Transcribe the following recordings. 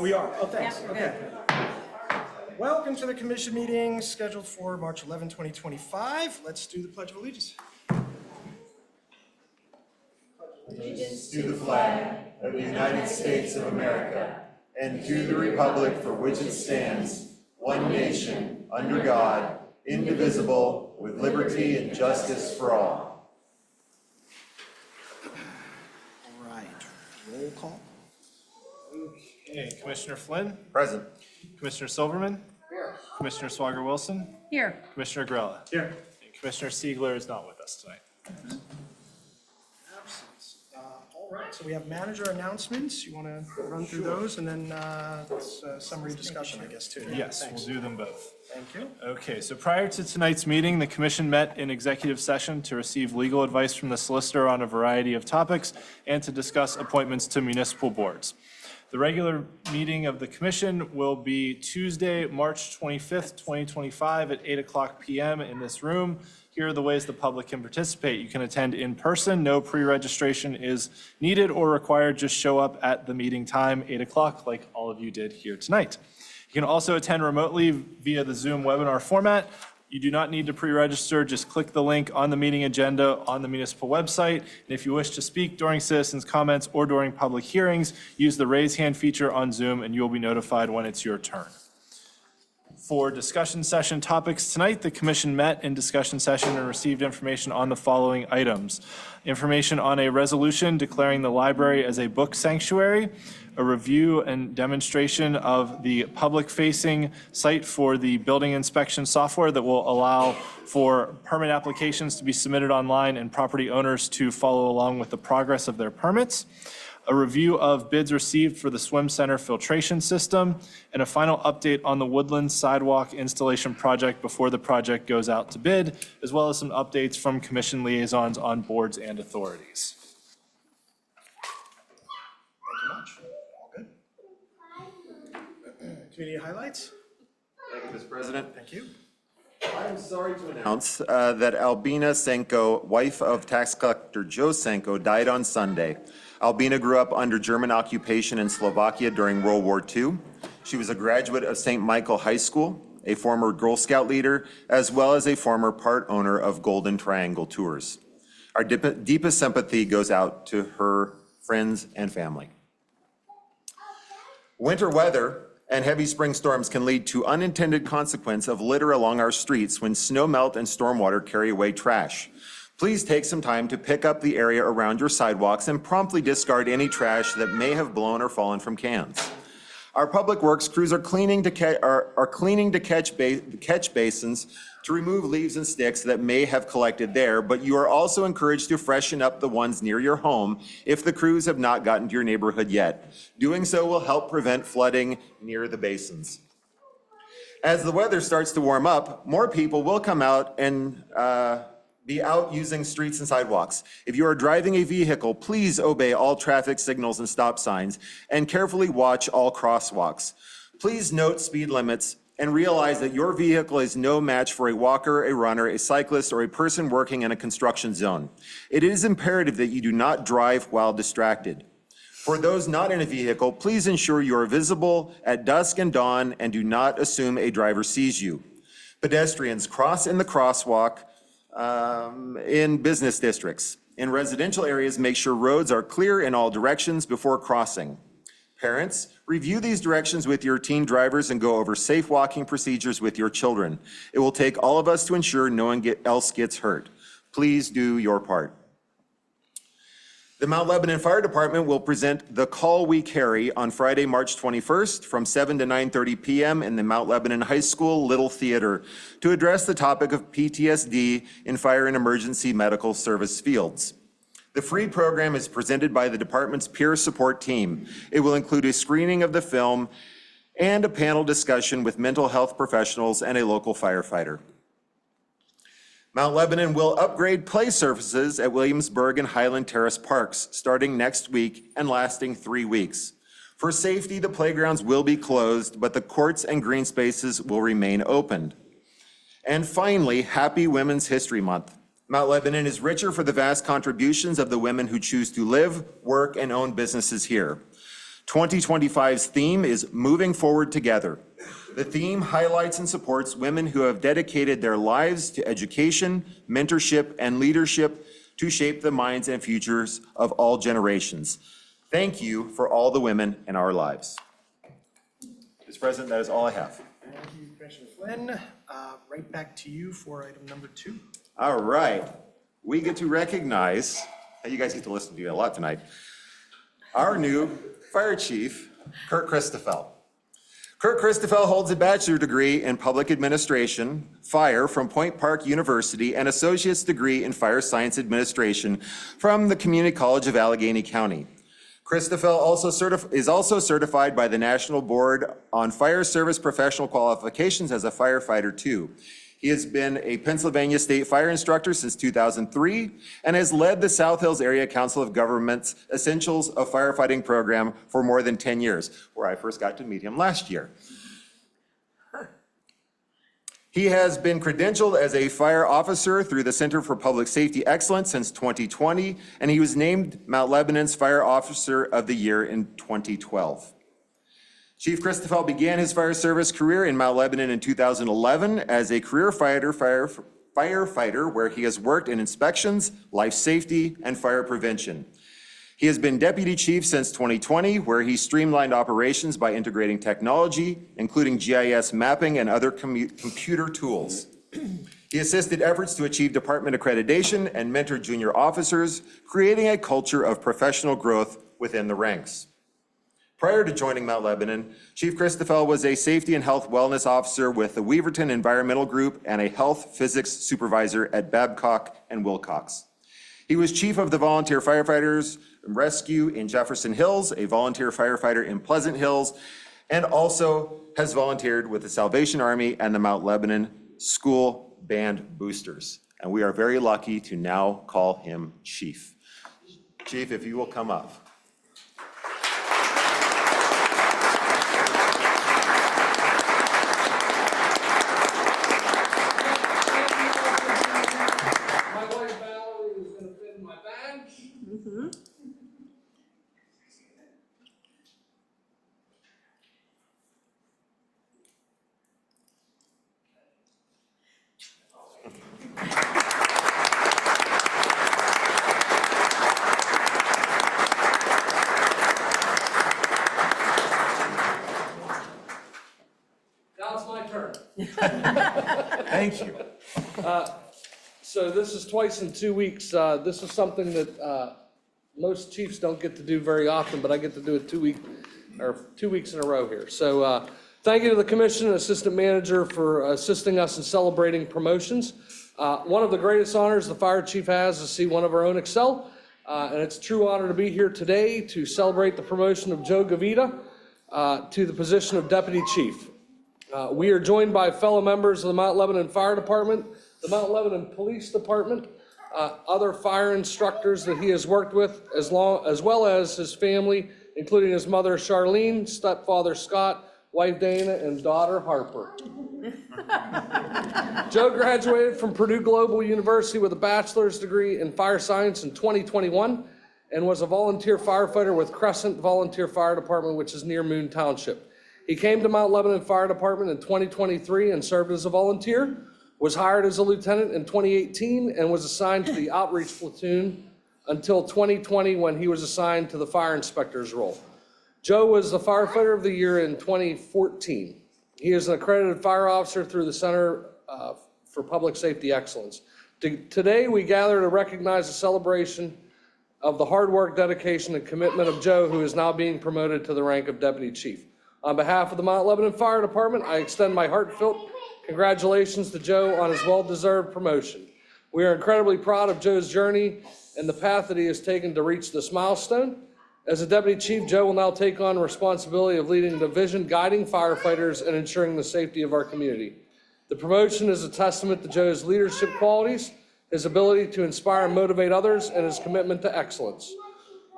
We are. Oh, thanks. Okay. Welcome to the commission meeting scheduled for March 11, 2025. Let's do the Pledge of Allegiance. Allegiance to the flag of the United States of America and to the republic for which it stands, one nation, under God, indivisible, with liberty and justice for all. All right. Roll call. Okay, Commissioner Flynn, Present. Commissioner Silverman, here. Commissioner Swager-Wilson, Here. Commissioner Grella. Here. And Commissioner Siegler is not with us tonight. Absence. All right. So we have manager announcements. You want to run through those and then summary discussion, I guess, too. Yes, Thanks. we'll do them both. Thank you. Okay, so prior to tonight's meeting, the commission met in executive session to receive legal advice from the solicitor on a variety of topics and to discuss appointments to municipal boards. The regular meeting of the commission will be Tuesday, March 25th, 2025 at 8:00 p.m. in this room. Here are the ways the public can participate. You can attend in person. No pre-registration is needed or required. Just show up at the meeting time, 8:00, like all of you did here tonight. You can also attend remotely via the Zoom webinar format. You do not need to pre-register. Just click the link on the meeting agenda on the municipal website. And if you wish to speak during citizens' comments or during public hearings, use the raise hand feature on Zoom and you'll be notified when it's your turn. For discussion session topics tonight, the commission met in discussion session and received information on the following items. Information on a resolution declaring the library as a book sanctuary, a review and demonstration of the public-facing site for the building inspection software that will allow for permit applications to be submitted online and property owners to follow along with the progress of their permits, a review of bids received for the swim center filtration system, and a final update on the Woodland Sidewalk installation project before the project goes out to bid, as well as some updates from commission liaisons on boards and authorities. Thank you much. All good. Community highlights. Thank you, Mr. President. Thank you. I am sorry to announce that Albina Senko, wife of tax collector Joe Senko, died on Sunday. Albina grew up under German occupation in Slovakia during World War II. She was a graduate of St. Michael High School, a former Girl Scout leader, as well as a former part owner of Golden Triangle Tours. Our deepest sympathy goes out to her friends and family. Winter weather and heavy spring storms can lead to unintended consequence of litter along our streets when snow melt and stormwater carry away trash. Please take some time to pick up the area around your sidewalks and promptly discard any trash that may have blown or fallen from cans. Our public works crews are cleaning to catch basins to remove leaves and sticks that may have collected there, but you are also encouraged to freshen up the ones near your home if the crews have not gotten to your neighborhood yet. Doing so will help prevent flooding near the basins. As the weather starts to warm up, more people will come out and be out using streets and sidewalks. If you are driving a vehicle, please obey all traffic signals and stop signs and carefully watch all crosswalks. Please note speed limits and realize that your vehicle is no match for a walker, a runner, a cyclist, or a person working in a construction zone. It is imperative that you do not drive while distracted. For those not in a vehicle, please ensure you are visible at dusk and dawn and do not assume a driver sees you. Pedestrians cross in the crosswalk in business districts. In residential areas, make sure roads are clear in all directions before crossing. Parents, review these directions with your teen drivers and go over safe walking procedures with your children. It will take all of us to ensure no one else gets hurt. Please do your part. The Mount Lebanon Fire Department will present The Call We Carry on Friday, March 21st from 7 to 9:30 p.m. in the Mount Lebanon High School Little Theater to address the topic of PTSD in fire and emergency medical service fields. The free program is presented by the department's peer support team. It will include a screening of the film and a panel discussion with mental health professionals and a local firefighter. Mount Lebanon will upgrade play surfaces at Williamsburg and Highland Terrace Parks starting next week and lasting 3 weeks. For safety, the playgrounds will be closed, but the courts and green spaces will remain open. And finally, happy Women's History Month. Mount Lebanon is richer for the vast contributions of the women who choose to live, work, and own businesses here. 2025's theme is Moving Forward Together. The theme highlights and supports women who have dedicated their lives to education, mentorship, and leadership to shape the minds and futures of all generations. Thank you for all the women in our lives. Mr. President, that is all I have. Thank you, Commissioner Flynn. Right back to you for item number 2. All right, we get to recognize, you guys get to listen to me a lot tonight, our new fire chief, Kurt Christoffel. Kurt Christoffel holds a bachelor's degree in public administration, fire from Point Park University, and associate's degree in fire science administration from the Community College of Allegheny County. Christoffel is also certified by the National Board on Fire Service Professional Qualifications as a firefighter too. He has been a Pennsylvania State Fire Instructor since 2003 and has led the South Hills Area Council of Governments Essentials of Firefighting program for more than 10 years, where I first got to meet him last year. He has been credentialed as a fire officer through the Center for Public Safety Excellence since 2020, and he was named Mount Lebanon's Fire Officer of the Year in 2012. Chief Christoffel began his fire service career in Mount Lebanon in 2011 as a career firefighter, where he has worked in inspections, life safety, and fire prevention. He has been deputy chief since 2020, where he streamlined operations by integrating technology, including GIS mapping and other computer tools. He assisted efforts to achieve department accreditation and mentored junior officers, creating a culture of professional growth within the ranks. Prior to joining Mount Lebanon, Chief Christoffel was a safety and health wellness officer with the Weaverton Environmental Group and a health physics supervisor at Babcock and Wilcox. He was chief of the Volunteer Firefighters Rescue in Jefferson Hills, a volunteer firefighter in Pleasant Hills, and also has volunteered with the Salvation Army and the Mount Lebanon School Band Boosters. And we are very lucky to now call him chief. Chief, if you will come up. Thank you. So this is twice in 2 weeks. This is something that most chiefs don't get to do very often, but I get to do it 2 weeks in a row here. So thank you to the commission and assistant manager for assisting us in celebrating promotions. One of the greatest honors the fire chief has is to see one of our own excel. And it's a true honor to be here today to celebrate the promotion of Joe Gavita to the position of deputy chief. We are joined by fellow members of the Mount Lebanon Fire Department, the Mount Lebanon Police Department, other fire instructors that he has worked with, as well as his family, including his mother Charlene, stepfather Scott, wife Dana, and daughter Harper. Joe graduated from Purdue Global University with a bachelor's degree in fire science in 2021 and was a volunteer firefighter with Crescent Volunteer Fire Department, which is near Moon Township. He came to Mount Lebanon Fire Department in 2023 and served as a volunteer, was hired as a lieutenant in 2018, and was assigned to the outreach platoon until 2020 when he was assigned to the fire inspector's role. Joe was the firefighter of the year in 2014. He is an accredited fire officer through the Center for Public Safety Excellence. Today, we gather to recognize the celebration of the hard work, dedication, and commitment of Joe, who is now being promoted to the rank of deputy chief. On behalf of the Mount Lebanon Fire Department, I extend my heartfelt congratulations to Joe on his well-deserved promotion. We are incredibly proud of Joe's journey and the path that he has taken to reach this milestone. As a deputy chief, Joe will now take on the responsibility of leading the division, guiding firefighters, and ensuring the safety of our community. The promotion is a testament to Joe's leadership qualities, his ability to inspire and motivate others, and his commitment to excellence.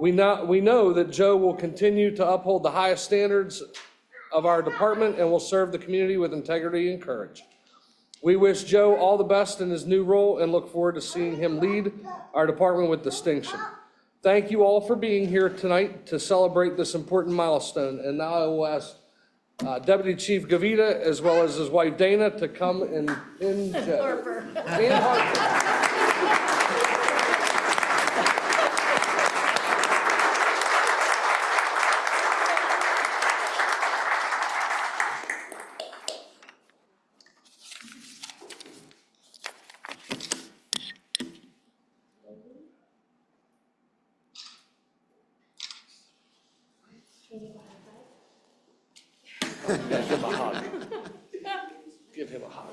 We know that Joe will continue to uphold the highest standards of our department and will serve the community with integrity and courage. We wish Joe all the best in his new role and look forward to seeing him lead our department with distinction. Thank you all for being here tonight to celebrate this important milestone. And now I will ask Deputy Chief Gavita, as well as his wife Dana, to come and pin Jed. And Harper. Give him a hug. Give him a hug.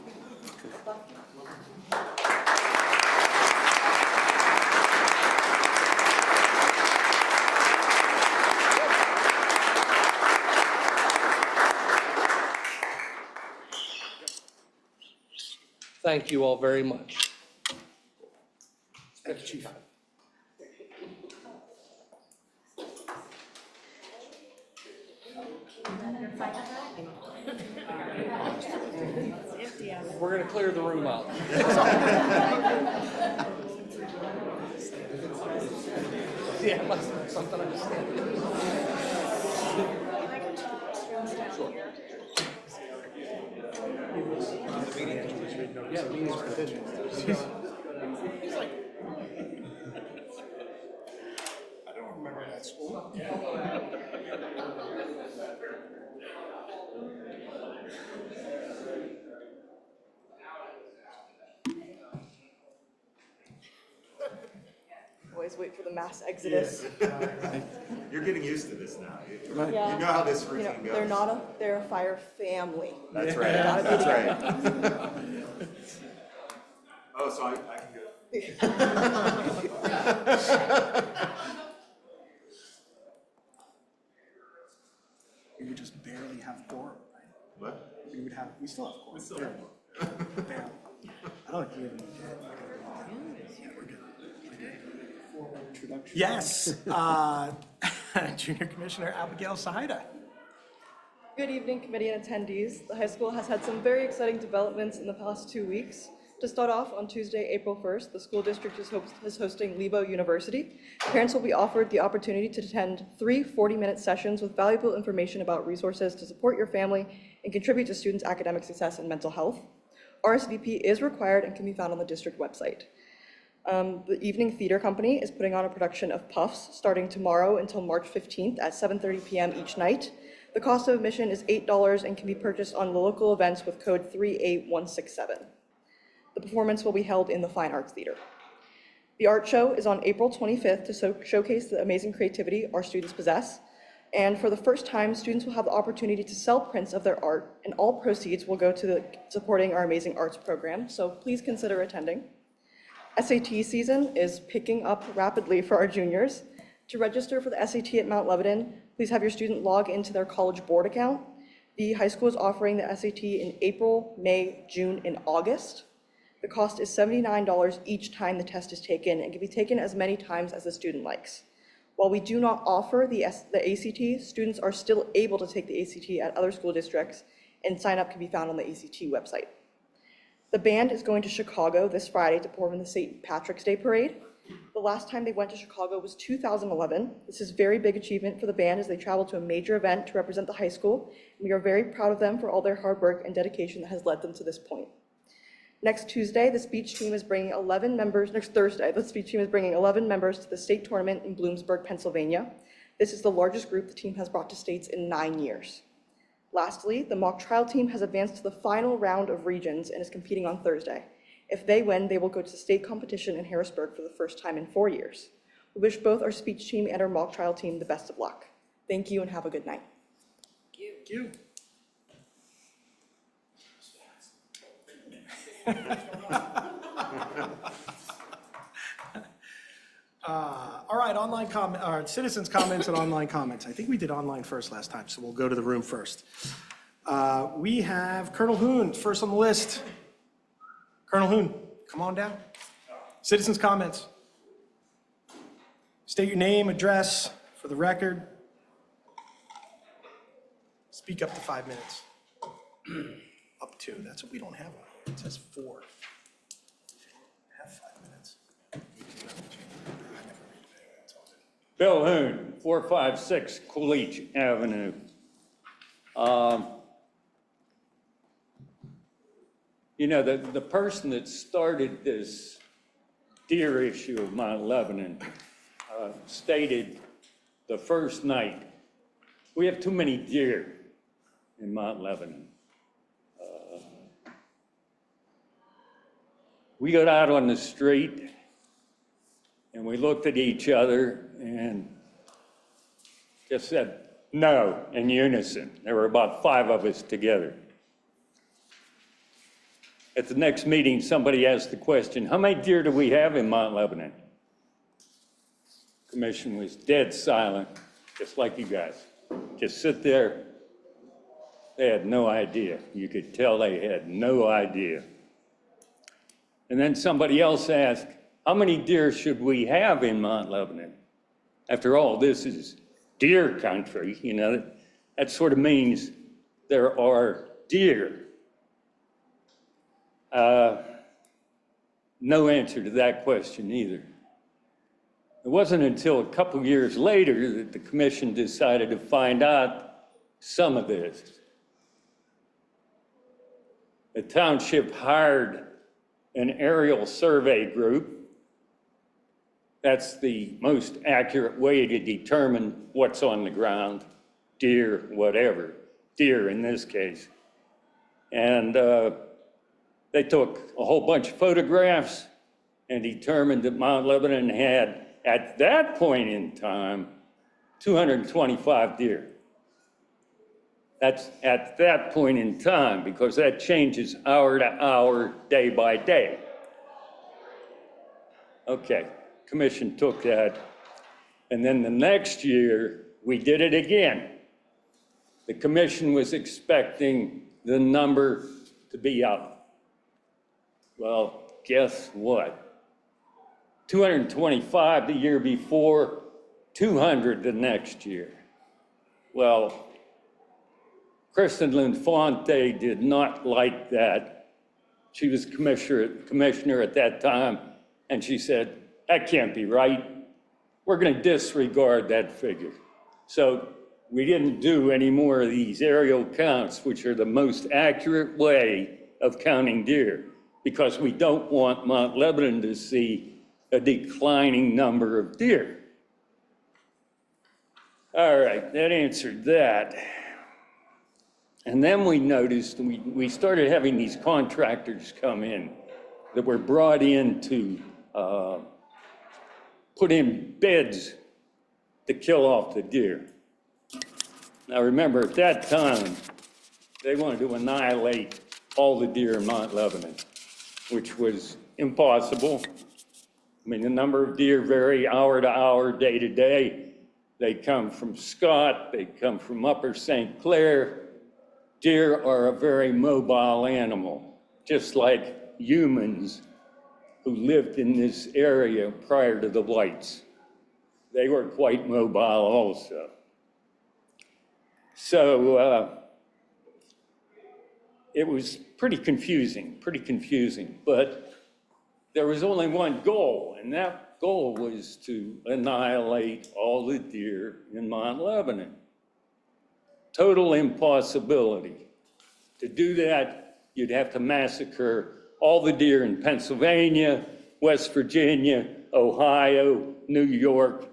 Thank you all very much. Thank you, Chief. We're gonna clear the room out. Yeah, must have something I understand. I don't remember that school. Always wait for the mass exodus. You're getting used to this now. You Yeah. know how this You know, routine goes. they're a fire family. That's right, Gotta be that's together. right. Oh, so I can go. We would just barely have quorum, right? What? We still have quorum. We still have quorum. Barely. I don't think we even did. Yeah, we're good. Yes, Junior Commissioner Abigail Sahida. Good evening, committee and attendees. The high school has had some very exciting developments in the past 2 weeks. To start off, on Tuesday, April 1st, the school district is hosting Lebo University. Parents will be offered the opportunity to attend 3 40-minute sessions with valuable information about resources to support your family and contribute to students' academic success and mental health. RSVP is required and can be found on the district website. The Evening Theater Company is putting on a production of Puffs starting tomorrow until March 15th at 7:30 p.m. each night. The cost of admission is $8 and can be purchased on the local events with code 38167. The performance will be held in the Fine Arts Theater. The art show is on April 25th to showcase the amazing creativity our students possess. And for the first time, students will have the opportunity to sell prints of their art, and all proceeds will go to supporting our amazing arts program. So please consider attending. SAT season is picking up rapidly for our juniors. To register for the SAT at Mount Lebanon, please have your student log into their College Board account. The high school is offering the SAT in April, May, June, and August. The cost is $79 each time the test is taken and can be taken as many times as the student likes. While we do not offer the ACT, students are still able to take the ACT at other school districts, and sign up can be found on the ACT website. The band is going to Chicago this Friday to perform in the St. Patrick's Day Parade. The last time they went to Chicago was 2011. This is a very big achievement for the band as they travel to a major event to represent the high school. And we are very proud of them for all their hard work and dedication that has led them to this point. Next Tuesday, the speech team is bringing 11 members, next Thursday, the speech team is bringing 11 members to the state tournament in Bloomsburg, Pennsylvania. This is the largest group the team has brought to states in 9 years. Lastly, the mock trial team has advanced to the final round of regions and is competing on Thursday. If they win, they will go to state competition in Harrisburg for the first time in 4 years. We wish both our speech team and our mock trial team the best of luck. Thank you and have a good night. Thank you. All right, citizens' comments and online comments. I think we did online first last time, so we'll go to the room first. We have Colonel Hoon first on the list. Colonel Hoon, come on down. Citizens' comments. State your name, address for the record. Speak up to 5 minutes. Up to, that's what we don't have on here. It says 4. Have 5 minutes. Bill Hoon, 456 Coolidge Avenue. You know, the person that started this deer issue of Mount Lebanon stated the first night, we have too many deer in Mount Lebanon. We got out on the street and we looked at each other and just said no in unison. There were about 5 of us together. At the next meeting, somebody asked the question, how many deer do we have in Mount Lebanon? Commission was dead silent, just like you guys. Just sit there. They had no idea. You could tell they had no idea. And then somebody else asked, how many deer should we have in Mount Lebanon? After all, this is deer country, you know, that sort of means there are deer. No answer to that question either. It wasn't until a couple years later that the commission decided to find out some of this. The township hired an aerial survey group. That's the most accurate way to determine what's on the ground, deer, whatever, deer in this case. And they took a whole bunch of photographs and determined that Mount Lebanon had, at that point in time, 225 deer. That's at that point in time, because that changes hour to hour, day by day. Okay, commission took that, and then the next year, we did it again. The commission was expecting the number to be up. Well, guess what? 225 the year before, 200 the next year. Well, Kristen Linfonte did not like that. She was commissioner at that time, and she said, that can't be right. We're going to disregard that figure. So we didn't do any more of these aerial counts, which are the most accurate way of counting deer, because we don't want Mount Lebanon to see a declining number of deer. All right, that answered that. And then we noticed, we started having these contractors come in that were brought in to put in beds to kill off the deer. Now remember, at that time, they wanted to annihilate all the deer in Mount Lebanon, which was impossible. I mean, the number of deer vary hour to hour, day to day. They come from Scott, they come from Upper St. Clair. Deer are a very mobile animal, just like humans who lived in this area prior to the whites. They were quite mobile also. So it was pretty confusing, but there was only one goal, and that goal was to annihilate all the deer in Mount Lebanon. Total impossibility. To do that, you'd have to massacre all the deer in Pennsylvania, West Virginia, Ohio, New York,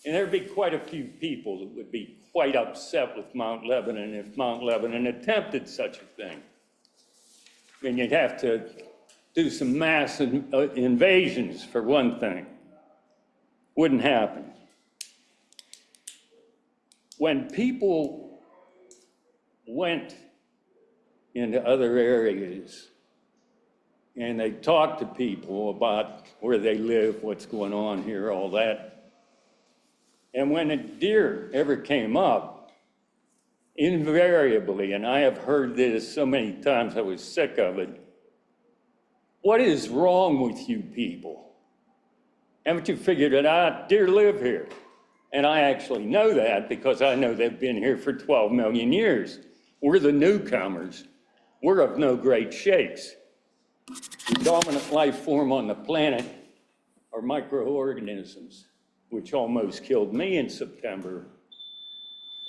and there'd be quite a few people that would be quite upset with Mount Lebanon if Mount Lebanon attempted such a thing. I mean, you'd have to do some mass invasions, for one thing. Wouldn't happen. When people went into other areas and they talked to people about where they live, what's going on here, all that, and when a deer ever came up, invariably, and I have heard this so many times I was sick of it, what is wrong with you people? Haven't you figured it out? Deer live here. And I actually know that because I know they've been here for 12 million years. We're the newcomers. We're of no great shakes. The dominant life form on the planet are microorganisms. which almost killed me in September,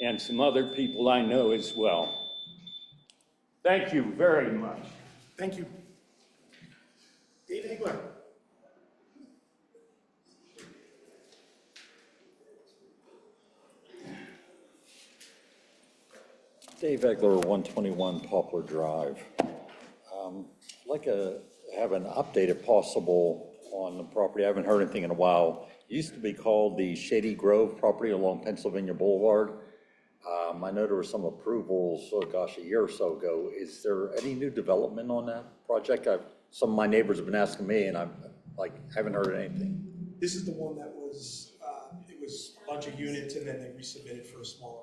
and some other people I know as well. Thank you very much. Thank you. Dave Hegler. Dave Egler, 121 Poplar Drive. I'd like to have an update if possible on the property. I haven't heard anything in a while. It used to be called the Shady Grove property along Pennsylvania Boulevard. I know there were some approvals, oh gosh, a year or so ago. Is there any new development on that project? Some of my neighbors have been asking me, and haven't heard anything. This is the one that was, it was a bunch of units and then they resubmitted for a smaller.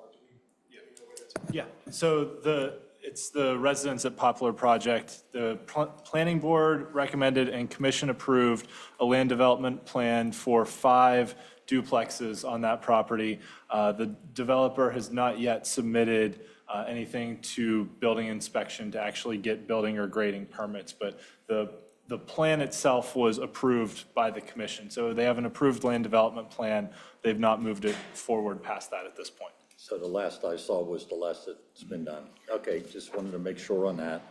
Yeah, you know where that's at. Yeah, so it's the residents at Poplar project. The planning board recommended and commission approved a land development plan for 5 duplexes on that property. The developer has not yet submitted anything to building inspection to actually get building or grading permits, but the plan itself was approved by the commission. So they have an approved land development plan. They've not moved it forward past that at this point. So the last I saw was the last that's been done. Okay, just wanted to make sure on that.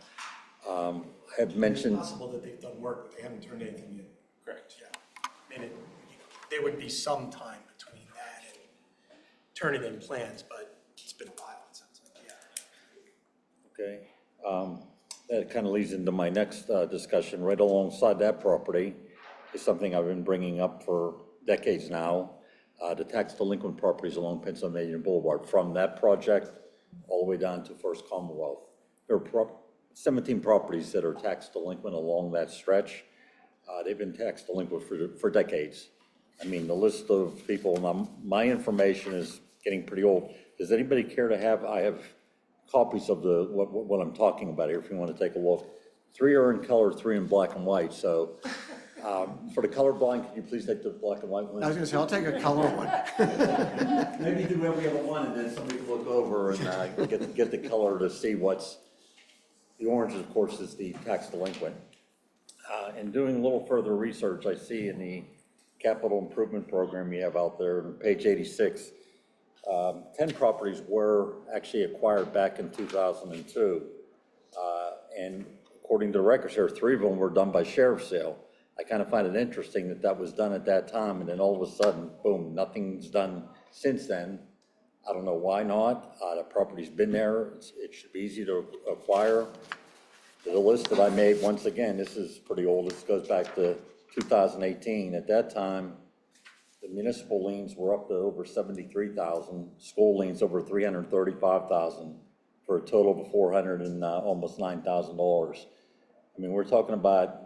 I have mentioned. It's possible that they've done work, but they haven't turned anything in. Correct. Yeah. I mean, there would be some time between that and turning in plans, but it's been a while since, yeah. Okay, that kind of leads into my next discussion. Right alongside that property is something I've been bringing up for decades now. The tax delinquent properties along Pennsylvania Boulevard, from that project all the way down to First Commonwealth. There are 17 properties that are tax delinquent along that stretch. They've been tax delinquent for decades. I mean, the list of people, now my information is getting pretty old. Does anybody care to have, I have copies of what I'm talking about here if you want to take a look. 3 are in color, 3 in black and white, so. For the colorblind, could you please take the black and white one? I was gonna say, I'll take a color one. Maybe do every other one, and then somebody can look over and get the color to see what's, the orange, of course, is the tax delinquent. And doing a little further research, I see in the capital improvement program you have out there, on page 86, 10 properties were actually acquired back in 2002. And according to the records here, 3 of them were done by sheriff's sale. I kind of find it interesting that that was done at that time, and then all of a sudden, boom, nothing's done since then. I don't know why not. The property's been there. It should be easy to acquire. The list that I made, once again, this is pretty old. This goes back to 2018. At that time, the municipal liens were up to over 73,000, school liens over 335,000, for a total of almost $9,000. I mean, we're talking about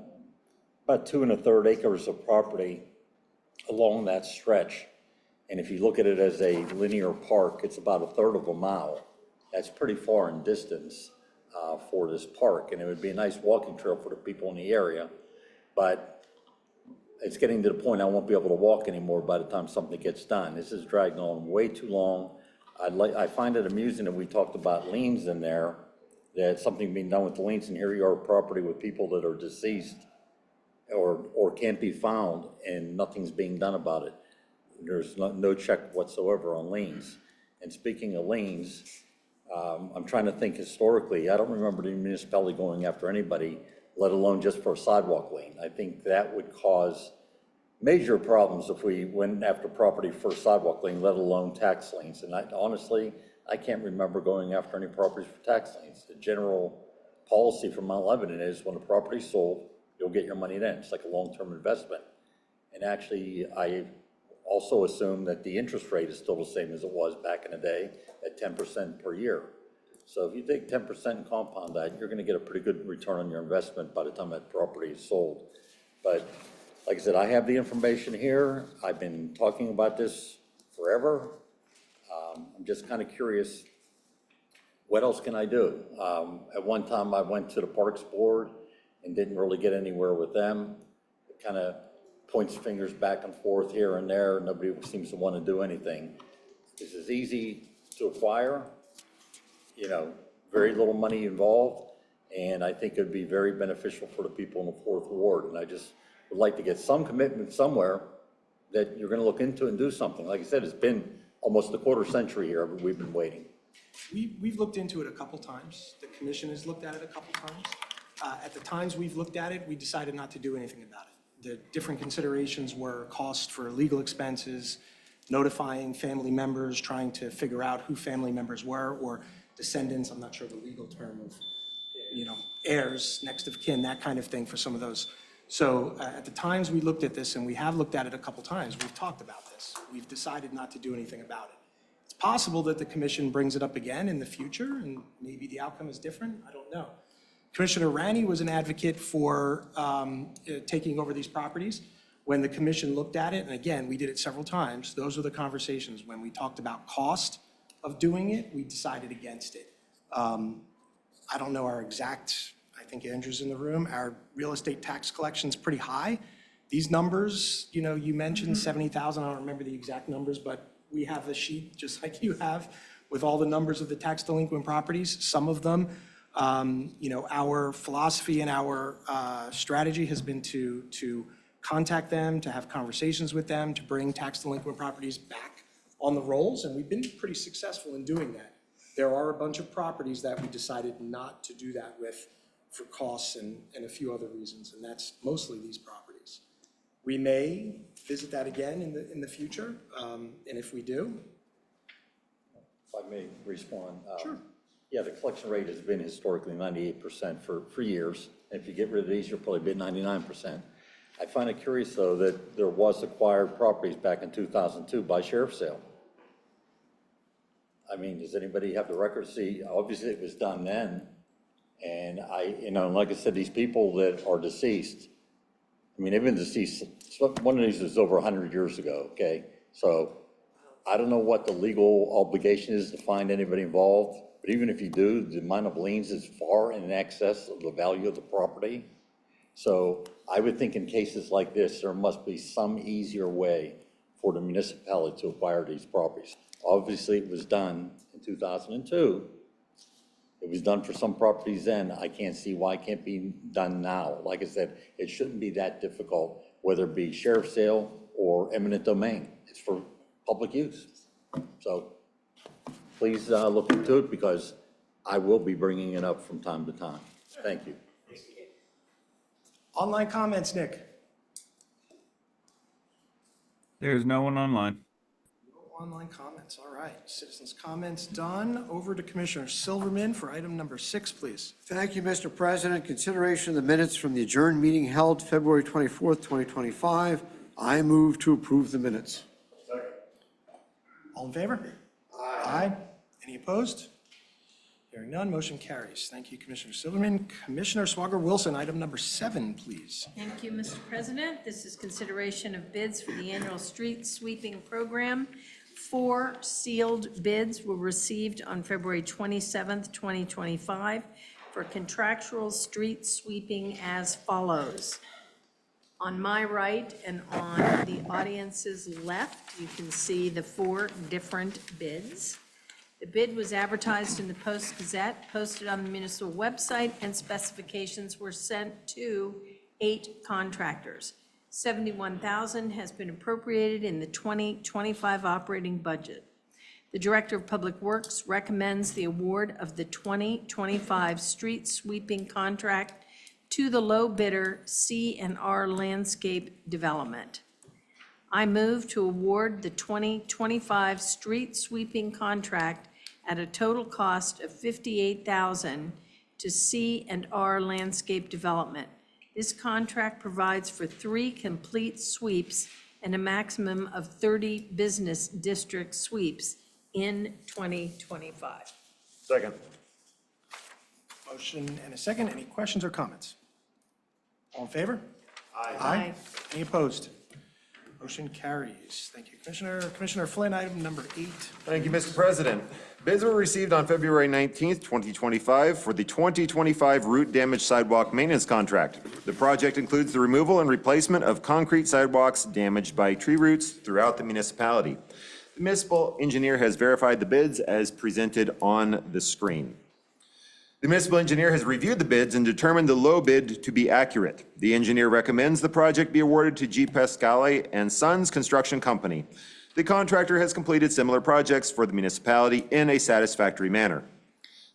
2 1/3 acres of property along that stretch. And if you look at it as a linear park, it's about 1/3 of a mile. That's pretty far in distance for this park, and it would be a nice walking trail for the people in the area. But it's getting to the point I won't be able to walk anymore by the time something gets done. This is dragging on way too long. I find it amusing that we talked about liens in there, that something being done with the liens, and here you are, property with people that are deceased or can't be found, and nothing's being done about it. There's no check whatsoever on liens. And speaking of liens, I'm trying to think historically. I don't remember the municipality going after anybody, let alone just for a sidewalk lien. I think that would cause major problems if we went after property for sidewalk lien, let alone tax liens. And honestly, I can't remember going after any properties for tax liens. The general policy from Mount Lebanon is when a property's sold, you'll get your money then. It's like a long-term investment. And actually, I also assume that the interest rate is still the same as it was back in the day at 10% per year. So if you take 10% and compound that, you're gonna get a pretty good return on your investment by the time that property is sold. But like I said, I have the information here. I've been talking about this forever. I'm just kind of curious, what else can I do? At one time, I went to the Parks Board and didn't really get anywhere with them. It kind of points fingers back and forth here and there. Nobody seems to want to do anything. This is easy to acquire, very little money involved, and I think it'd be very beneficial for the people in the 4th Ward. And I just would like to get some commitment somewhere that you're gonna look into and do something. Like I said, it's been almost a quarter century here, we've been waiting. We've looked into it a couple times. The commission has looked at it a couple times. At the times we've looked at it, we decided not to do anything about it. The different considerations were cost for legal expenses, notifying family members, trying to figure out who family members were, or descendants, I'm not sure the legal term of, heirs, next of kin, that kind of thing for some of those. So at the times we looked at this, and we have looked at it a couple times, we've talked about this. We've decided not to do anything about it. It's possible that the commission brings it up again in the future, and maybe the outcome is different, I don't know. Commissioner Rani was an advocate for taking over these properties. When the commission looked at it, and again, we did it several times, those were the conversations. When we talked about cost of doing it, we decided against it. I don't know our exact, I think Andrew's in the room, our real estate tax collection's pretty high. These numbers, you mentioned 70,000, I don't remember the exact numbers, but we have the sheet, just like you have, with all the numbers of the tax delinquent properties. Some of them, our philosophy and our strategy has been to contact them, to have conversations with them, to bring tax delinquent properties back on the rolls, and we've been pretty successful in doing that. There are a bunch of properties that we decided not to do that with for costs and a few other reasons, and that's mostly these properties. We may visit that again in the future, and if we do. If I may respond. Sure. Yeah, the collection rate has been historically 98% for years. If you get rid of these, you'll probably be at 99%. I find it curious, though, that there was acquired properties back in 2002 by sheriff's sale. I mean, does anybody have the record? See, obviously it was done then. And like I said, these people that are deceased, I mean, they've been deceased, one of these was over 100 years ago, okay? So I don't know what the legal obligation is to find anybody involved, but even if you do, the amount of liens is far in excess of the value of the property. So I would think in cases like this, there must be some easier way for the municipality to acquire these properties. Obviously, it was done in 2002. It was done for some properties then. I can't see why it can't be done now. Like I said, it shouldn't be that difficult, whether it be sheriff's sale or eminent domain. It's for public use. So please look into it, because I will be bringing it up from time to time. Thank you. Online comments, Nick? There's no one online. No online comments, all right. Citizens' comments done. Over to Commissioner Silverman for item number 6, please. Thank you, Mr. President. Consideration of the minutes from the adjourned meeting held February 24th, 2025. I move to approve the minutes. All in favor? Aye. Any opposed? Hearing none, motion carries. Thank you, Commissioner Silverman. Commissioner Swager Wilson, item number 7, please. Thank you, Mr. President. This is consideration of bids for the annual street sweeping program. 4 sealed bids were received on February 27th, 2025 for contractual street sweeping as follows. On my right and on the audience's left, you can see the 4 different bids. The bid was advertised in the Post-Gazette, posted on the municipal website, and specifications were sent to 8 contractors. $71,000 has been appropriated in the 2025 operating budget. The Director of Public Works recommends the award of the 2025 street sweeping contract to the low bidder C&R Landscape Development. I move to award the 2025 street sweeping contract at a total cost of $58,000 to C&R Landscape Development. This contract provides for 3 complete sweeps and a maximum of 30 business district sweeps in 2025. Second. Motion and a second. Any questions or comments? All in favor? Aye. Any opposed? Motion carries. Thank you, Commissioner. Commissioner Flynn, item number 8. Thank you, Mr. President. Bids were received on February 19th, 2025 for the 2025 route damage sidewalk maintenance contract. The project includes the removal and replacement of concrete sidewalks damaged by tree roots throughout the municipality. The municipal engineer has verified the bids as presented on the screen. The municipal engineer has reviewed the bids and determined the low bid to be accurate. The engineer recommends the project be awarded to G. Pascale and Sons Construction Company. The contractor has completed similar projects for the municipality in a satisfactory manner.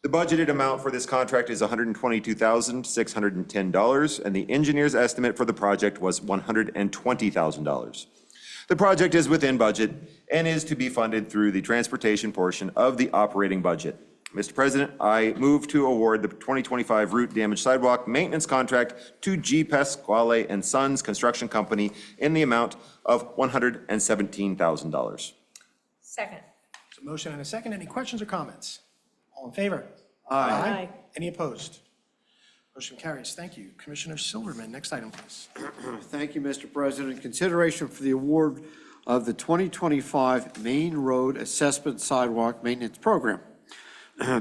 The budgeted amount for this contract is $122,610, and the engineer's estimate for the project was $120,000. The project is within budget and is to be funded through the transportation portion of the operating budget. Mr. President, I move to award the 2025 route damage sidewalk maintenance contract to G. Pasquale and Sons Construction Company in the amount of $117,000. Second. There's a motion and a second. Any questions or comments? All in favor? Aye. Any opposed? Motion carries. Thank you. Commissioner Silverman, next item, please. Thank you, Mr. President. Consideration for the award of the 2025 Main Road Assessment Sidewalk Maintenance Program.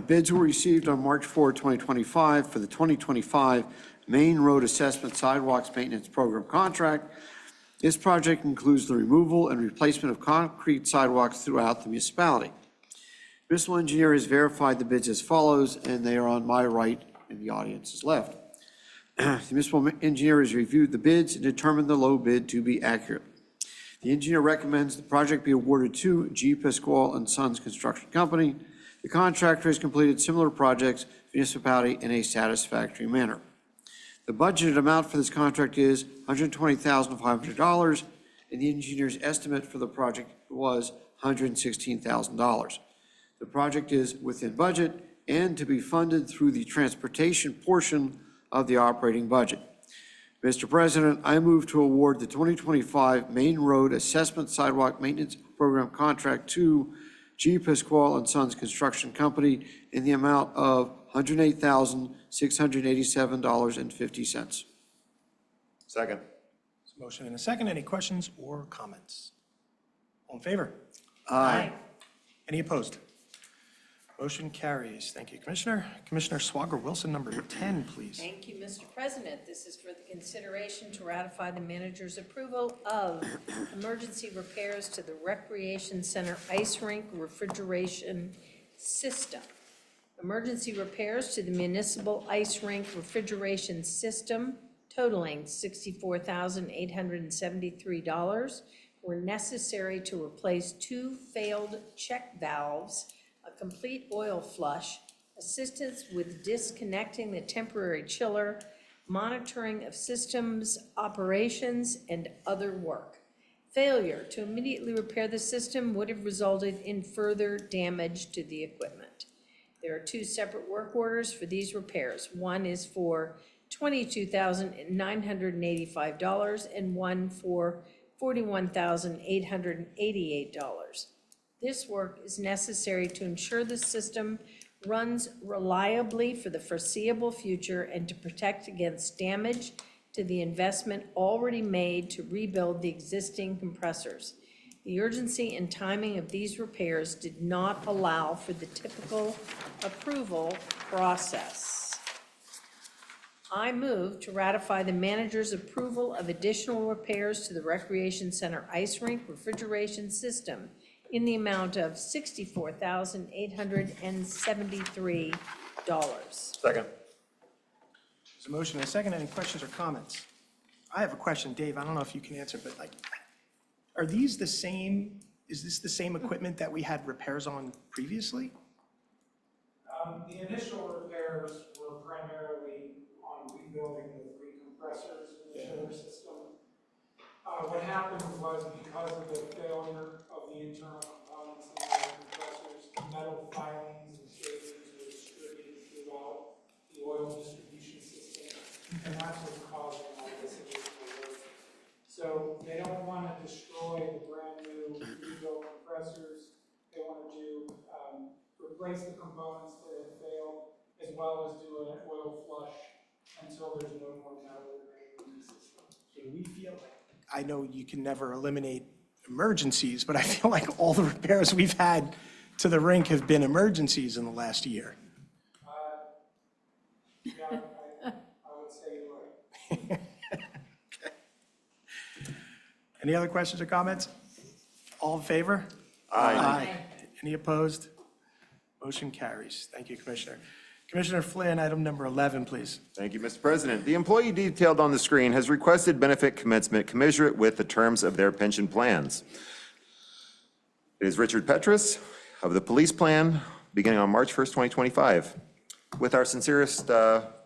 Bids were received on March 4, 2025 for the 2025 Main Road Assessment Sidewalks Maintenance Program contract. This project includes the removal and replacement of concrete sidewalks throughout the municipality. Municipal engineer has verified the bids as follows, and they are on my right and the audience's left. The municipal engineer has reviewed the bids and determined the low bid to be accurate. The engineer recommends the project be awarded to G. Pasquale and Sons Construction Company. The contractor has completed similar projects for the municipality in a satisfactory manner. The budgeted amount for this contract is $120,500, and the engineer's estimate for the project was $116,000. The project is within budget and to be funded through the transportation portion of the operating budget. Mr. President, I move to award the 2025 Main Road Assessment Sidewalk Maintenance Program contract to G. Pasquale and Sons Construction Company in the amount of $108,687.50. Second. There's a motion and a second. Any questions or comments? All in favor? Aye. Any opposed? Motion carries. Thank you, Commissioner. Commissioner Swager Wilson, number 10, please. Thank you, Mr. President. This is for the consideration to ratify the manager's approval of emergency repairs to the Recreation Center Ice Rink Refrigeration System. Emergency repairs to the municipal ice rink refrigeration system totaling $64,873 were necessary to replace two failed check valves, a complete oil flush, assistance with disconnecting the temporary chiller, monitoring of systems operations, and other work. Failure to immediately repair the system would have resulted in further damage to the equipment. There are two separate work orders for these repairs. One is for $22,985 and one for $41,888. This work is necessary to ensure the system runs reliably for the foreseeable future and to protect against damage to the investment already made to rebuild the existing compressors. The urgency and timing of these repairs did not allow for the typical approval process. I move to ratify the manager's approval of additional repairs to the Recreation Center Ice Rink Refrigeration System in the amount of $64,873. Second. There's a motion and a second. Any questions or comments? I have a question, Dave. I don't know if you can answer, but are these the same, is this the same equipment that we had repairs on previously? The initial repairs were primarily on rebuilding the three compressors in the chiller system. What happened was because of the failure of the internal components in the compressors, metal filings and shavings were distributed throughout the oil distribution system, and that's what's causing all this additional work. So they don't want to destroy the brand new rebuilt compressors. They want to replace the components that have failed, as well as do an oil flush until there's no more metal remaining in the system. Do we feel like, I know you can never eliminate emergencies, but I feel like all the repairs we've had to the rink have been emergencies in the last year. Yeah, I would say you're right. Any other questions or comments? All in favor? Aye. Any opposed? Motion carries. Thank you, Commissioner. Commissioner Flynn, item number 11, please. Thank you, Mr. President. The employee detailed on the screen has requested benefit commencement commensurate with the terms of their pension plans. It is Richard Petrus of the Police Plan, beginning on March 1st, 2025. With our sincerest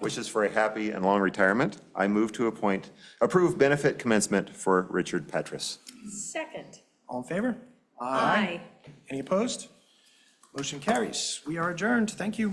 wishes for a happy and long retirement, I move to approve benefit commencement for Richard Petrus. Second. All in favor? Aye. Any opposed? Motion carries. We are adjourned. Thank you.